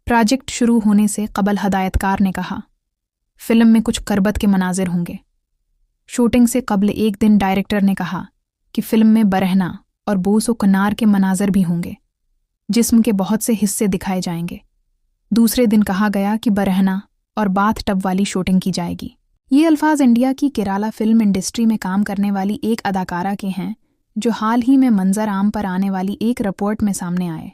Project शुरू होने से कबल हदायतकार ने कहा, फिल्म में कुछ करबत के मनाजिर होंगे। शूटिंग से कबल एक दिन डायरेक्टर ने कहा कि फिल्म में बरहना और बूस व कनार के मनाजिर भी होंगे, जिस्म के बहुत से हिस्से दिखाए जाएंगे। दूसरे दिन कहा गया कि बरहना और बाथ टब वाली शूटिंग की जाएगी। ये अल्फाज इंडिया की केराला फिल्म इंडस्ट्री में काम करने वाली एक अदाकारा के हैं, जो हाल ही में मंजर आम पर आने वाली एक रिपोर्ट में सामने आए।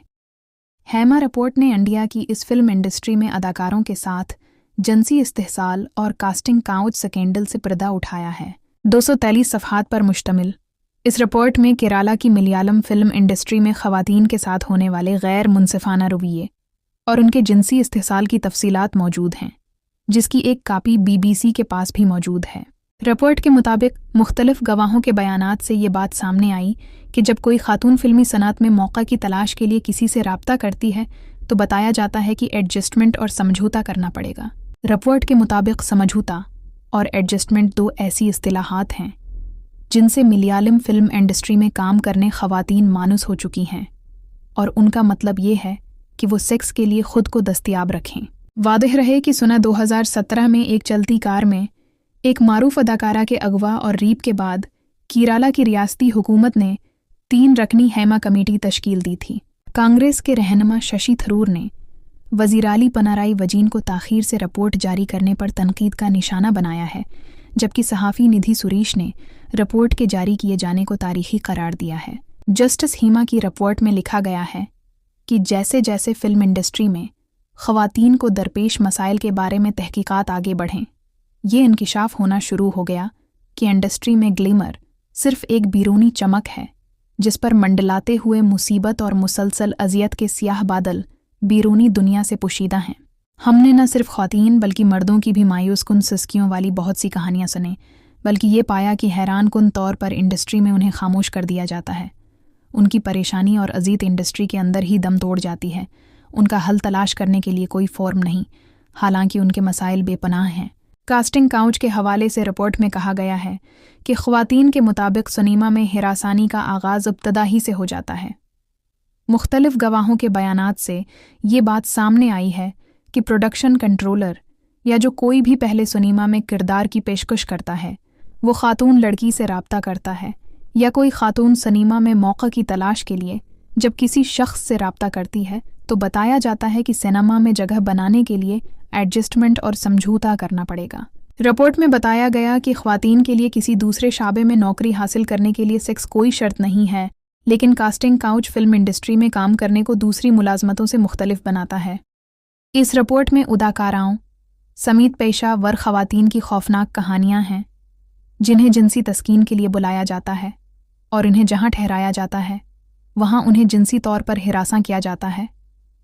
हेमा रिपोर्ट ने इंडिया की इस फिल्म इंडस्ट्री में अदाकारों के साथ जिनसी इस्तेहसाल और कास्टिंग काउच स्कैंडल से पर्दा उठाया है। 243 सफ़हात पर मुश्तमिल इस रिपोर्ट में केराला की मलयालम फिल्म इंडस्ट्री में ख़वातीन के साथ होने वाले गैर मुनसिफाना रवैये और उनके जिनसी इस्तेहसाल की तफसीलात मौजूद हैं, जिसकी एक कापी BBC के पास भी मौजूद है। रिपोर्ट के मुताबिक मुख्तलिफ गवाहों के बयानात से ये बात सामने आई कि जब कोई खातून फिल्मी सनअत में मौका की तलाश के लिए किसी से राब्ता करती है तो बताया जाता है कि एडजस्टमेंट और समझौता करना पड़ेगा। रिपोर्ट के मुताबिक समझौता और एडजस्टमेंट दो ऐसी इस्तिलाहात हैं जिनसे मलयालम फिल्म इंडस्ट्री में काम करने ख़वातीन मानुस हो चुकी हैं, और उनका मतलब ये है कि वो सेक्स के लिए खुद को दस्तयाब रखें। वादह रहे कि सुना 2017 में एक चलती कार में एक मारूफ अदाकारा के अगवा और रीप के बाद केराला की रियासती हुकूमत ने 3 रकनी हेमा कमेटी तश्कील दी थी। कांग्रेस के रहनुमा शशि थरूर ने वज़ीराली पनाराई वजीन को ताख़ीर से रिपोर्ट जारी करने पर तनकीद का निशाना बनाया है, जबकि सहाफ़ी निधि सुरेश ने रिपोर्ट के जारी किए जाने को तारीख़ी करार दिया है। जस्टिस हेमा की रिपोर्ट में लिखा गया है कि जैसे जैसे फ़िल्म इंडस्ट्री में ख़वातीन को दरपेश मसाइल के बारे में तहकीकात आगे बढ़ें, ये इंकिशाफ होना शुरू हो गया कि इंडस्ट्री में ग्लैमर सिर्फ एक बैरूनी चमक है जिस पर मंडलाते हुए मुसीबत और मुसलसल अजियत के सियाह बादल बैरूनी दुनिया से पोशीदा हैं। हमने न सिर्फ ख़वातीन बल्कि मर्दों की भी मायूस कुन सिस्कियों वाली बहुत सी कहानियाँ सुने, बल्कि ये पाया कि हैरान कुन तौर पर इंडस्ट्री में उन्हें खामोश कर दिया जाता है। उनकी परेशानी और अजीत इंडस्ट्री के अंदर ही दम तोड़ जाती है। उनका हल तलाश करने के लिए कोई फॉर्म नहीं, हालांकि उनके मसाइल बेपनाह हैं। कास्टिंग काउच के हवाले से रिपोर्ट में कहा गया है कि ख़वातीन के मुताबिक सिनेमा में हिरासानी का आगाज़ इब्तदा ही से हो जाता है। मुख्तलिफ गवाहों के बयानात से ये बात सामने आई है कि प्रोडक्शन कंट्रोलर या जो कोई भी पहले सिनेमा में किरदार की पेशकश करता है, वो खातून लड़की से राब्ता करता है, या कोई खातून सिनेमा में मौका की तलाश के लिए जब किसी शख्स से राब्ता करती है तो बताया जाता है कि सिनेमा में जगह बनाने के लिए एडजस्टमेंट और समझौता करना पड़ेगा। रिपोर्ट में बताया गया कि ख़वातीन के लिए किसी दूसरे शाबे में नौकरी हासिल करने के लिए सेक्स कोई शर्त नहीं है, लेकिन कास्टिंग काउच फिल्म इंडस्ट्री में काम करने को दूसरी मुलाजमतों से मुख्तलिफ बनाता है। इस रिपोर्ट में अदाकाराओं समेत पेशा वर ख़वातीन की खौफनाक कहानियाँ हैं, जिन्हें जिनसी तस्कीन के लिए बुलाया जाता है और इन्हें जहाँ ठहराया जाता है वहाँ उन्हें जिनसी तौर पर हिरासा किया जाता है,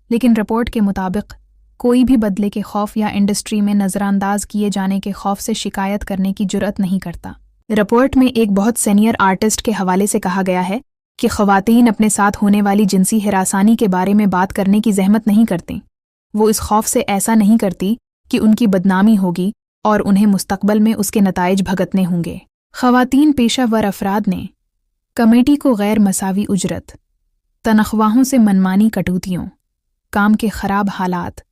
लेकिन रिपोर्ट के मुताबिक कोई भी बदले के खौफ या इंडस्ट्री में नज़रअंदाज किए जाने के खौफ से शिकायत करने की जुर्अत नहीं करता। रिपोर्ट में एक बहुत सीनियर आर्टिस्ट के हवाले से कहा गया है कि ख़वातीन अपने साथ होने वाली जिनसी हिरासानी के बारे में बात करने की जहमत नहीं करती। वो इस खौफ से ऐसा नहीं करती कि उनकी बदनामी होगी और उन्हें मुस्तकबल में उसके नताइज भुगतने होंगे। ख़वातीन पेशावर अफराद ने कमेटी को गैर मसावी उजरत, तनख्वाहों से मनमानी कटौतियों, काम के ख़राब हालात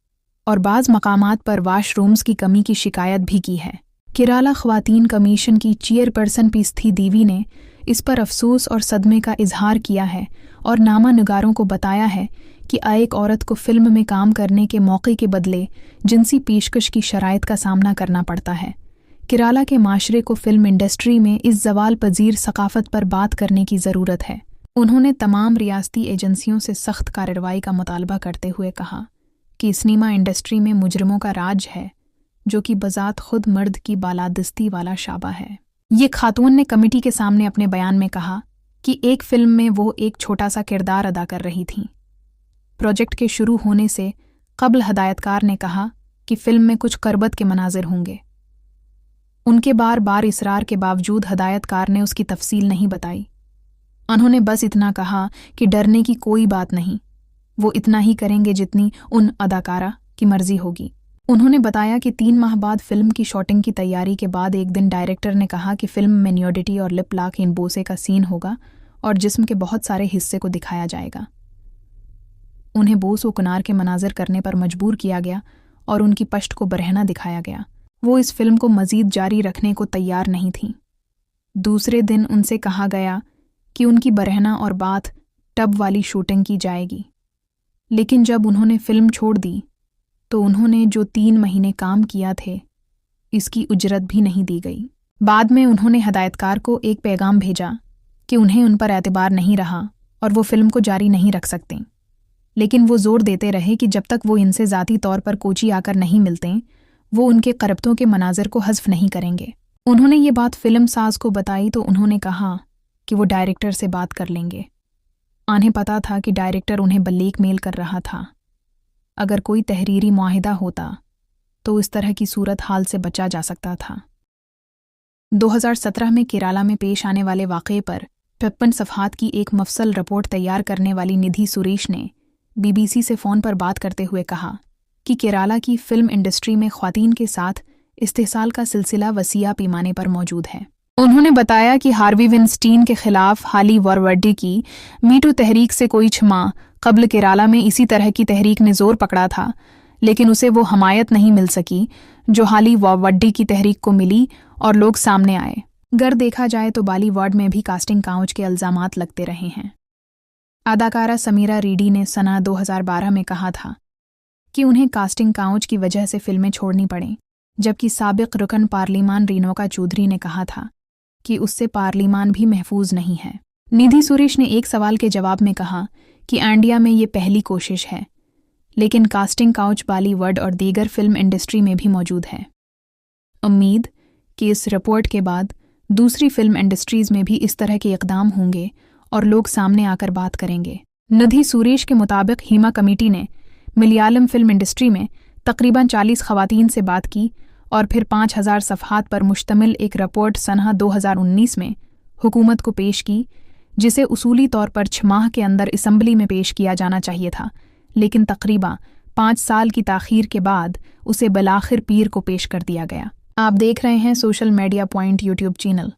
और बाज़ मकामात पर वाशरूम्स की कमी की शिकायत भी की है। केराला ख़वातीन कमीशन की चेयरपर्सन पीस्थी देवी ने इस पर अफसोस और सदमे का इजहार किया है और नामा निगारों को बताया है कि एक औरत को फ़िल्म में काम करने के मौके के बदले जिनसी पेशकश की शराइत का सामना करना पड़ता है। केराला के माशरे को फ़िल्म इंडस्ट्री में इस ज़वाल पजीर सकाफ़त पर बात करने की ज़रूरत है। उन्होंने तमाम रियासती एजेंसियों से सख्त कार्रवाई का मुतालबा करते हुए कहा कि सिनेमा इंडस्ट्री में मुजरिमों का राज है, जो कि बज़ात खुद मर्द की बालादस्ती वाला शाबा है। ये खातून ने कमेटी के सामने अपने बयान में कहा कि एक फ़िल्म में वो एक छोटा सा किरदार अदा कर रही थीं। प्रोजेक्ट के शुरू होने से कबल हदायतकार ने कहा कि फ़िल्म में कुछ करबत के मनाजिर होंगे। उनके बार बार इसरार के बावजूद हदायतकार ने उसकी तफसील नहीं बताई। उन्होंने बस इतना कहा कि डरने की कोई बात नहीं, वो इतना ही करेंगे जितनी उन अदाकारा की मर्जी होगी। उन्होंने बताया कि 3 माह बाद फिल्म की शूटिंग की तैयारी के बाद एक दिन डायरेक्टर ने कहा कि फिल्म में न्यूडिटी और लिप लॉक इन बोसे का सीन होगा और जिस्म के बहुत सारे हिस्से को दिखाया जाएगा। انہیں بوس و کنار کے مناظر کرنے پر مجبور کیا گیا اور ان کی پشت کو برہنہ دکھایا گیا۔ وہ اس فلم کو مزید جاری رکھنے کو تیار نہیں تھیں۔ دوسرے دن ان سے کہا گیا کہ ان کی برہنہ اور باتھ ٹب والی شوٹنگ کی جائے گی، لیکن جب انہوں نے فلم چھوڑ دی تو انہوں نے جو 3 مہینے کام کیا تھے اس کی اجرت بھی نہیں دی گئی۔ بعد میں انہوں نے ہدایتکار کو ایک پیغام بھیجا کہ انہیں ان پر اعتبار نہیں رہا اور وہ فلم کو جاری نہیں رکھ سکتے، لیکن وہ زور دیتے رہے کہ جب تک وہ ان سے ذاتی طور پر کوچی آ کر نہیں ملتے وہ ان کے قربتوں کے مناظر کو حذف نہیں کریں گے۔ انہوں نے یہ بات فلم ساز کو بتائی تو انہوں نے کہا کہ وہ ڈائریکٹر سے بات کر لیں گے۔ انہیں پتا تھا کہ ڈائریکٹر انہیں بلیک میل کر رہا تھا۔ اگر کوئی تحریری معاہدہ ہوتا تو اس طرح کی صورت حال سے بچا جا سکتا تھا۔ 2017 میں کیرالہ میں پیش آنے والے واقعے پر 55 صفحات کی ایک مفصل رپورٹ تیار کرنے والی ندھی سریش نے BBC سے فون پر بات کرتے ہوئے کہا کہ کیرالہ کی فلم انڈسٹری میں خواتین کے ساتھ استحصال کا سلسلہ وسیع پیمانے پر موجود ہے۔ انہوں نے بتایا کہ ہاروی وینسٹین کے خلاف ہالی وارورڈی کی میٹو تحریک سے کوئی 6 ماہ قبل کیرالہ میں اسی طرح کی تحریک نے زور پکڑا تھا، لیکن اسے وہ حمایت نہیں مل سکی جو ہالی وارورڈی کی تحریک کو ملی اور لوگ سامنے آئے۔ گر دیکھا جائے تو بالی ووڈ میں بھی کاسٹنگ کاؤچ کے الزامات لگتے رہے ہیں۔ اداکارہ سمیرا ریڈی نے سنہ 2012 میں کہا تھا کہ انہیں کاسٹنگ کاؤچ کی وجہ سے فلمیں چھوڑنی پڑیں، جبکہ سابق رکن پارلیمان رینوکا چودھری نے کہا تھا کہ اس سے پارلیمان بھی محفوظ نہیں ہے۔ ندھی سریش نے ایک سوال کے جواب میں کہا کہ انڈیا میں یہ پہلی کوشش ہے، لیکن کاسٹنگ کاؤچ بالی ووڈ اور دیگر فلم انڈسٹری میں بھی موجود ہے۔ امید کہ اس رپورٹ کے بعد دوسری فلم انڈسٹریز میں بھی اس طرح کے اقدام ہوں گے اور لوگ سامنے آ کر بات کریں گے۔ ندھی سریش کے مطابق ہیما کمیٹی نے ملیالم فلم انڈسٹری میں تقریباً 40 خواتین سے بات کی اور پھر 5000 صفحات پر مشتمل ایک رپورٹ سنہ 2019 میں حکومت کو پیش کی، جسے اصولی طور پر 6 ماہ کے اندر اسمبلی میں پیش کیا جانا چاہیے تھا، لیکن تقریباً 5 سال کی تاخیر کے بعد اسے بالآخر پیر کو پیش کر دیا گیا۔ آپ دیکھ رہے ہیں social media point YouTube channel.